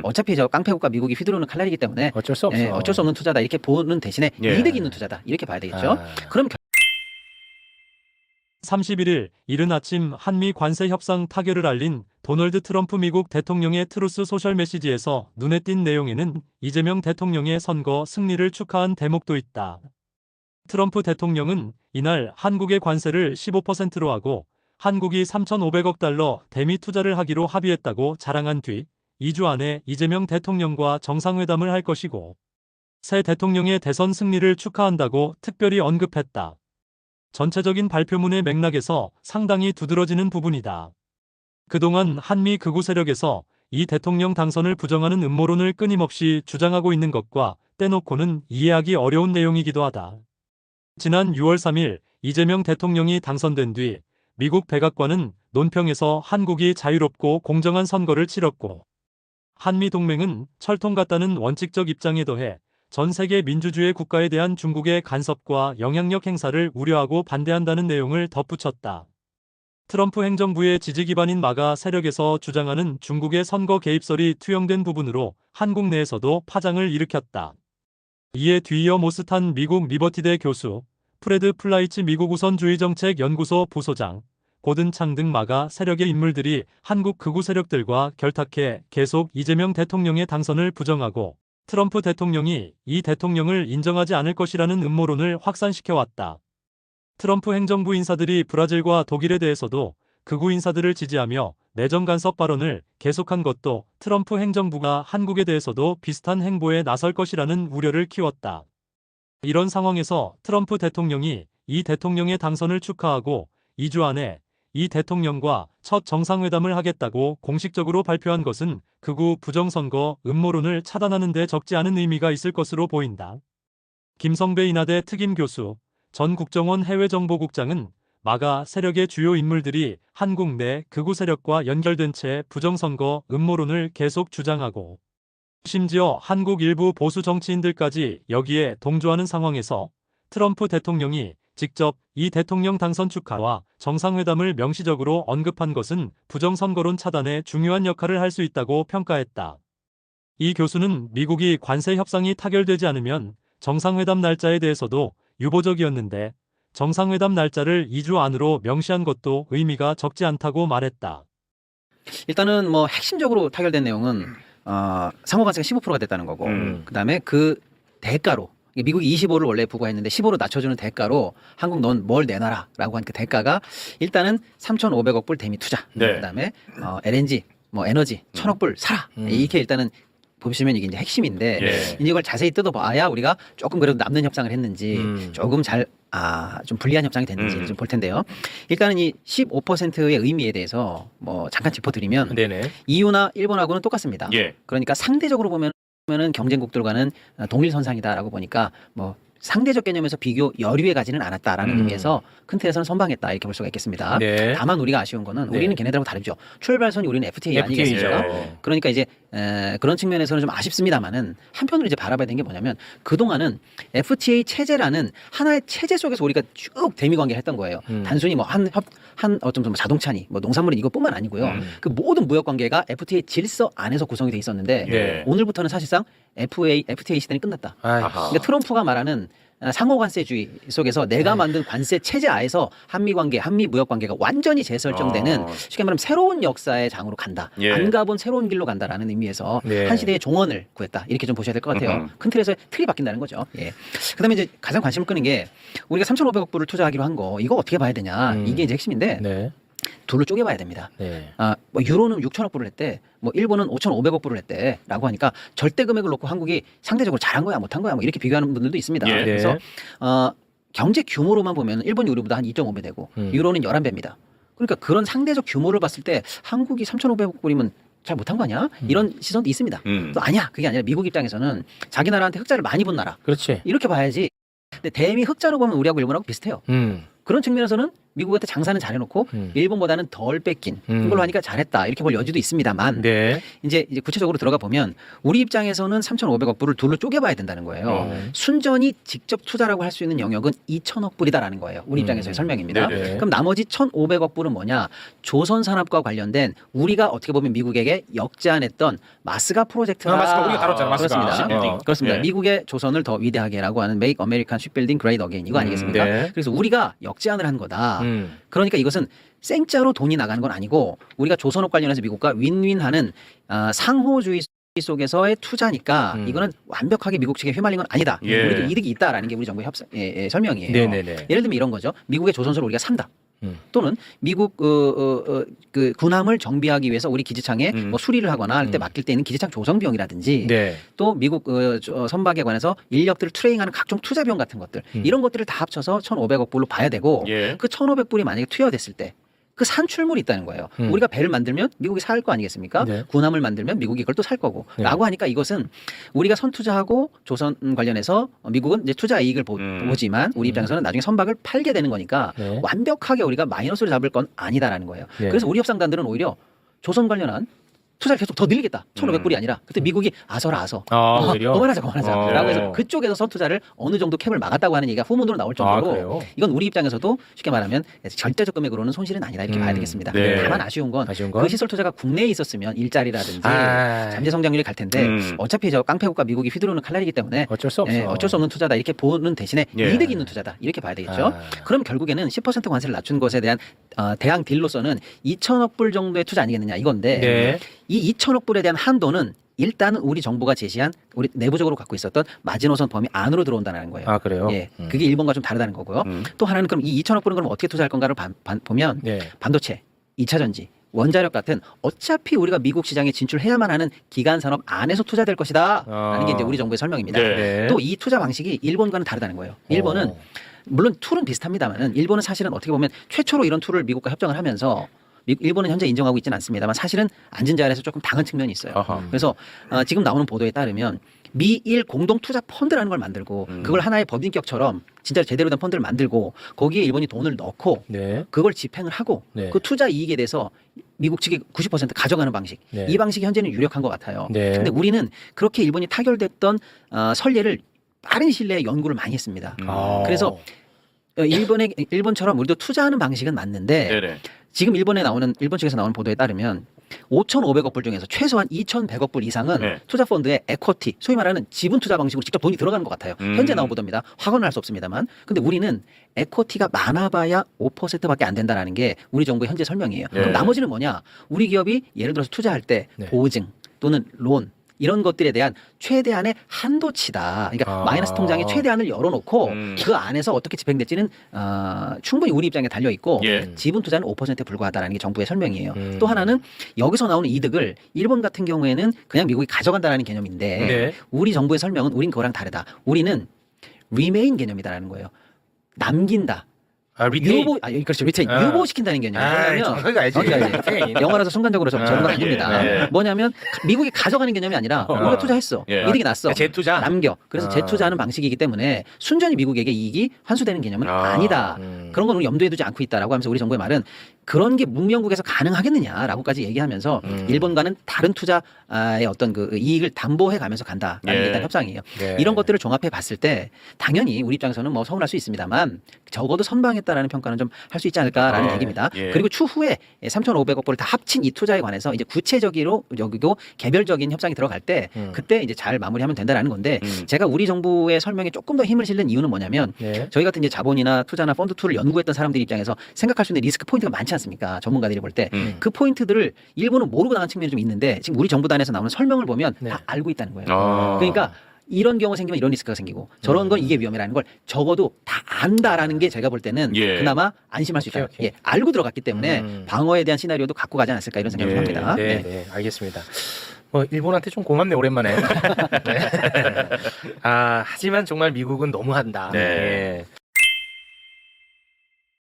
어차피 저 깡패국가 미국이 휘두르는 칼날이기 때문에 어쩔 수 없어. 어쩔 수 없는 투자다 이렇게 보는 대신에 이득 있는 투자다 이렇게 봐야 되겠죠. 그럼 31일 이른 아침 한미 관세 협상 타결을 알린 도널드 트럼프 미국 대통령의 트루스 소셜 메시지에서 눈에 띈 내용에는 이재명 대통령의 선거 승리를 축하한 대목도 있다. 트럼프 대통령은 이날 한국의 관세를 15%로 하고 한국이 3,500억 달러 대미 투자를 하기로 합의했다고 자랑한 뒤 2주 안에 이재명 대통령과 정상회담을 할 것이고 새 대통령의 대선 승리를 축하한다고 특별히 언급했다. 전체적인 발표문의 맥락에서 상당히 두드러지는 부분이다. 그동안 한미 극우 세력에서 이 대통령 당선을 부정하는 음모론을 끊임없이 주장하고 있는 것과 떼놓고는 이해하기 어려운 내용이기도 하다. 지난 6월 3일 이재명 대통령이 당선된 뒤 미국 백악관은 논평에서 한국이 자유롭고 공정한 선거를 치렀고 한미 동맹은 철통 같다는 원칙적 입장에 더해 전 세계 민주주의 국가에 대한 중국의 간섭과 영향력 행사를 우려하고 반대한다는 내용을 덧붙였다. 트럼프 행정부의 지지 기반인 마가 세력에서 주장하는 중국의 선거 개입설이 투영된 부분으로 한국 내에서도 파장을 일으켰다. 이에 뒤이어 모스탄 미국 리버티대 교수, 프레드 플라이츠 미국 우선주의정책연구소 부소장, 고든창 등 마가 세력의 인물들이 한국 극우 세력들과 결탁해 계속 이재명 대통령의 당선을 부정하고 트럼프 대통령이 이 대통령을 인정하지 않을 것이라는 음모론을 확산시켜왔다. 트럼프 행정부 인사들이 브라질과 독일에 대해서도 극우 인사들을 지지하며 내정 간섭 발언을 계속한 것도 트럼프 행정부가 한국에 대해서도 비슷한 행보에 나설 것이라는 우려를 키웠다. 이런 상황에서 트럼프 대통령이 이 대통령의 당선을 축하하고 2주 안에 이 대통령과 첫 정상회담을 하겠다고 공식적으로 발표한 것은 극우 부정선거 음모론을 차단하는 데 적지 않은 의미가 있을 것으로 보인다. 김성배 인하대 특임 교수, 전 국정원 해외정보국장은 마가 세력의 주요 인물들이 한국 내 극우 세력과 연결된 채 부정선거 음모론을 계속 주장하고 심지어 한국 일부 보수 정치인들까지 여기에 동조하는 상황에서 트럼프 대통령이 직접 이 대통령 당선 축하와 정상회담을 명시적으로 언급한 것은 부정선거론 차단에 중요한 역할을 할 수 있다고 평가했다. 이 교수는 미국이 관세 협상이 타결되지 않으면 정상회담 날짜에 대해서도 유보적이었는데 정상회담 날짜를 2주 안으로 명시한 것도 의미가 적지 않다고 말했다. 일단은 뭐 핵심적으로 타결된 내용은 상호관세가 15%가 됐다는 거고 그다음에 그 대가로 미국이 25를 원래 부과했는데 15로 낮춰주는 대가로 한국 넌 뭘 내놔라 라고 한 그 대가가 일단은 3,500억 불 대미 투자 그다음에 LNG 뭐 에너지 1,000억 불 사라 이게 일단은 보시면 이게 이제 핵심인데 이제 이걸 자세히 뜯어봐야 우리가 조금 그래도 남는 협상을 했는지 조금 좀 불리한 협상이 됐는지 좀 볼 텐데요. 일단은 이 15%의 의미에 대해서 뭐 잠깐 짚어드리면 EU나 일본하고는 똑같습니다. 그러니까 상대적으로 보면은 경쟁국들과는 동일선상이다라고 보니까 뭐 상대적 개념에서 비교 여류에 가지는 않았다라는 의미에서 큰 틀에서는 선방했다 이렇게 볼 수가 있겠습니다. 다만 우리가 아쉬운 거는 우리는 걔네들하고 다르죠. 출발선이 우리는 FTA 아니겠습니까? 그러니까 이제 그런 측면에서는 좀 아쉽습니다만은 한편으로 이제 바라봐야 되는 게 뭐냐면 그동안은 FTA 체제라는 하나의 체제 속에서 우리가 쭉 대미 관계를 했던 거예요. 단순히 뭐 어떤 뭐 자동차니 뭐 농산물이 이것뿐만 아니고요. 그 모든 무역 관계가 FTA 질서 안에서 구성이 돼 있었는데 오늘부터는 사실상 FTA 시대는 끝났다. 그러니까 트럼프가 말하는 상호관세주의 속에서 내가 만든 관세 체제 아에서 한미 관계, 한미 무역 관계가 완전히 재설정되는 쉽게 말하면 새로운 역사의 장으로 간다. 안 가본 새로운 길로 간다라는 의미에서 한 시대의 종언을 구했다. 이렇게 좀 보셔야 될 것 같아요. 큰 틀에서 틀이 바뀐다는 거죠. 그다음에 이제 가장 관심을 끄는 게 우리가 3,500억 불을 투자하기로 한 거 이거 어떻게 봐야 되냐. 이게 이제 핵심인데 둘을 쪼개봐야 됩니다. 뭐 유로는 6천억 불을 했대, 뭐 일본은 5,500억 불을 했대라고 하니까 절대 금액을 놓고 한국이 상대적으로 잘한 거야, 못한 거야, 뭐 이렇게 비교하는 분들도 있습니다. 그래서 경제 규모로만 보면 일본이 우리보다 한 2.5배 되고 유로는 11배입니다. 그러니까 그런 상대적 규모를 봤을 때 한국이 3,500억 불이면 잘 못한 거 아니야? 이런 시선도 있습니다. 또 아니야, 그게 아니라 미국 입장에서는 자기 나라한테 흑자를 많이 본 나라. 이렇게 봐야지. 근데 대미 흑자로 보면 우리하고 일본하고 비슷해요. 그런 측면에서는 미국한테 장사는 잘해놓고 일본보다는 덜 뺏긴 이걸로 하니까 잘했다 이렇게 볼 여지도 있습니다만 네. 이제 구체적으로 들어가 보면 우리 입장에서는 3,500억 불을 둘로 쪼개봐야 된다는 거예요. 순전히 직접 투자라고 할 수 있는 영역은 2,000억 불이다라는 거예요. 우리 입장에서의 설명입니다. 네네. 그럼 나머지 1,500억 불은 뭐냐? 조선 산업과 관련된 우리가 어떻게 보면 미국에게 역제안했던 마스가 프로젝트가 마스가 우리가 다뤘잖아, 마스가. 그렇습니다. 그렇습니다. 예. 미국의 조선을 더 위대하게라고 하는 Make American Shipbuilding Great Again 이거 아니겠습니까? 네. 그래서 우리가 역제안을 한 거다. 그러니까 이것은 생짜로 돈이 나가는 건 아니고 우리가 조선업 관련해서 미국과 윈윈하는 상호주의 속에서의 투자니까 이거는 완벽하게 미국 측에 휘말린 건 아니다. 예. 우리도 이득이 있다라는 게 우리 정부의 설명이에요. 네네네. 예를 들면 이런 거죠. 미국의 조선소를 우리가 산다. 또는 미국 그 군함을 정비하기 위해서 우리 기지창에 뭐 수리를 하거나 할 때 맡길 때 있는 기지창 조성 비용이라든지 네. 또 미국 선박에 관해서 인력들을 트레이닝하는 각종 투자 비용 같은 것들 이런 것들을 다 합쳐서 1,500억 불로 봐야 되고 예. 그 1,500불이 만약에 투여됐을 때 그 산출물이 있다는 거예요. 우리가 배를 만들면 미국이 살 거 아니겠습니까? 네. 군함을 만들면 미국이 그걸 또 살 거고. 네. 라고 하니까 이것은 우리가 선투자하고 조선 관련해서 미국은 이제 투자 이익을 보지만 우리 입장에서는 나중에 선박을 팔게 되는 거니까 네. 완벽하게 우리가 마이너스를 잡을 건 아니다라는 거예요. 네. 그래서 우리 협상단들은 오히려 조선 관련한 투자를 계속 더 늘리겠다. 1,500불이 아니라 그때 미국이 아서라 아서. 오히려? 그만하자. 라고 해서 어. 그쪽에서 선투자를 어느 정도 캡을 막았다고 하는 얘기가 후문으로 나올 정도로 그래요? 이건 우리 입장에서도 쉽게 말하면 절대적 금액으로는 손실은 아니다 이렇게 봐야 되겠습니다. 네. 다만 아쉬운 건 아쉬운 건? 그 시설 투자가 국내에 있었으면 일자리라든지 아. 잠재 성장률이 갈 텐데 어차피 저 깡패국가 미국이 휘두르는 칼날이기 때문에 어쩔 수 없어. 어쩔 수 없는 투자다 이렇게 보는 대신에 예. 이득이 있는 투자다 이렇게 봐야 되겠죠. 그럼 결국에는 10% 관세를 낮춘 것에 대한 대항 딜로서는 2,000억 불 정도의 투자 아니겠느냐 이건데 네. 이 2,000억 불에 대한 한도는 일단은 우리 정부가 제시한 우리 내부적으로 갖고 있었던 마지노선 범위 안으로 들어온다는 거예요. 아, 그래요? 예, 그게 일본과 좀 다르다는 거고요. 또 하나는 그럼 이 2,000억 불은 그럼 어떻게 투자할 건가를 보면 네. 반도체, 2차 전지, 원자력 같은 어차피 우리가 미국 시장에 진출해야만 하는 기간 산업 안에서 투자될 것이다. 라는 게 이제 우리 정부의 설명입니다. 네. 또 이 투자 방식이 일본과는 다르다는 거예요. 일본은 물론 툴은 비슷합니다만은 일본은 사실은 어떻게 보면 최초로 이런 툴을 미국과 협정을 하면서 일본은 현재 인정하고 있지는 않습니다만 사실은 앉은 자리에서 조금 당한 측면이 있어요. 아하. 그래서 지금 나오는 보도에 따르면 미일 공동 투자 펀드라는 걸 만들고 그걸 하나의 법인격처럼 진짜 제대로 된 펀드를 만들고 거기에 일본이 돈을 넣고 네. 그걸 집행을 하고 네. 그 투자 이익에 대해서 미국 측이 90% 가져가는 방식 네. 이 방식이 현재는 유력한 것 같아요. 네. 근데 우리는 그렇게 일본이 타결됐던 선례를 빠른 시일 내에 연구를 많이 했습니다. 그래서 일본처럼 우리도 투자하는 방식은 맞는데 네네. 지금 일본 측에서 나오는 보도에 따르면 5,500억 불 중에서 최소한 2,100억 불 이상은 네. 투자 펀드의 에쿼티, 소위 말하는 지분 투자 방식으로 직접 돈이 들어가는 것 같아요. 현재 나온 보도입니다. 확언을 할 수 없습니다만. 근데 우리는 에쿼티가 많아봐야 5%밖에 안 된다라는 게 우리 정부의 현재 설명이에요. 네. 그럼 나머지는 뭐냐? 우리 기업이 예를 들어서 투자할 때 네. 보증 또는 론 이런 것들에 대한 최대한의 한도치다. 그러니까 마이너스 통장의 최대한을 열어놓고 그 안에서 어떻게 집행될지는 충분히 우리 입장에 달려 있고 예. 지분 투자는 5%에 불과하다는 게 정부의 설명이에요. 또 하나는 여기서 나오는 이득을 일본 같은 경우에는 그냥 미국이 가져간다라는 개념인데 네. 우리 정부의 설명은 우린 그거랑 다르다. 우리는 remain 개념이다라는 거예요. 남긴다. 리테인. 그렇죠. 리테인. 유보시킨다는 개념이에요. 뭐냐면 정확하게 가야지. 리테인. 영어라서 순간적으로 적응을 안 됩니다. 예. 뭐냐면 미국이 가져가는 개념이 아니라 우리가 투자했어. 예. 이득이 났어. 재투자? 남겨. 그래서 재투자하는 방식이기 때문에 순전히 미국에게 이익이 환수되는 개념은 아니다. 그런 건 우리 염두에 두지 않고 있다라고 하면서 우리 정부의 말은 그런 게 문명국에서 가능하겠느냐라고까지 얘기하면서 일본과는 다른 투자의 어떤 그 이익을 담보해 가면서 간다라는 예. 게 일단 협상이에요. 네. 이런 것들을 종합해 봤을 때 당연히 우리 입장에서는 뭐 서운할 수 있습니다만 적어도 선방했다라는 평가는 좀 할 수 있지 않을까라는 얘기입니다. 예. 그리고 추후에 3,500억 불을 다 합친 이 투자에 관해서 이제 구체적으로 여기고 개별적인 협상이 들어갈 때 그때 이제 잘 마무리하면 된다라는 건데 제가 우리 정부의 설명에 조금 더 힘을 실는 이유는 뭐냐면 네. 저희 같은 이제 자본이나 투자나 펀드 툴을 연구했던 사람들 입장에서 생각할 수 있는 리스크 포인트가 많지 않습니까? 전문가들이 볼 때 그 포인트들을 일본은 모르고 나간 측면이 좀 있는데 지금 우리 정부단에서 나오는 설명을 보면 네. 다 알고 있다는 거예요. 아. 그러니까 이런 경우 생기면 이런 리스크가 생기고 저런 건 이게 위험이라는 걸 적어도 다 안다라는 게 제가 볼 때는 예. 그나마 안심할 수 있다. 오케이. 예, 알고 들어갔기 때문에 방어에 대한 시나리오도 갖고 가지 않았을까 이런 생각을 예. 합니다. 네, 네, 알겠습니다. 일본한테 좀 고맙네 오랜만에. 네. 하지만 정말 미국은 너무한다. 네. 예.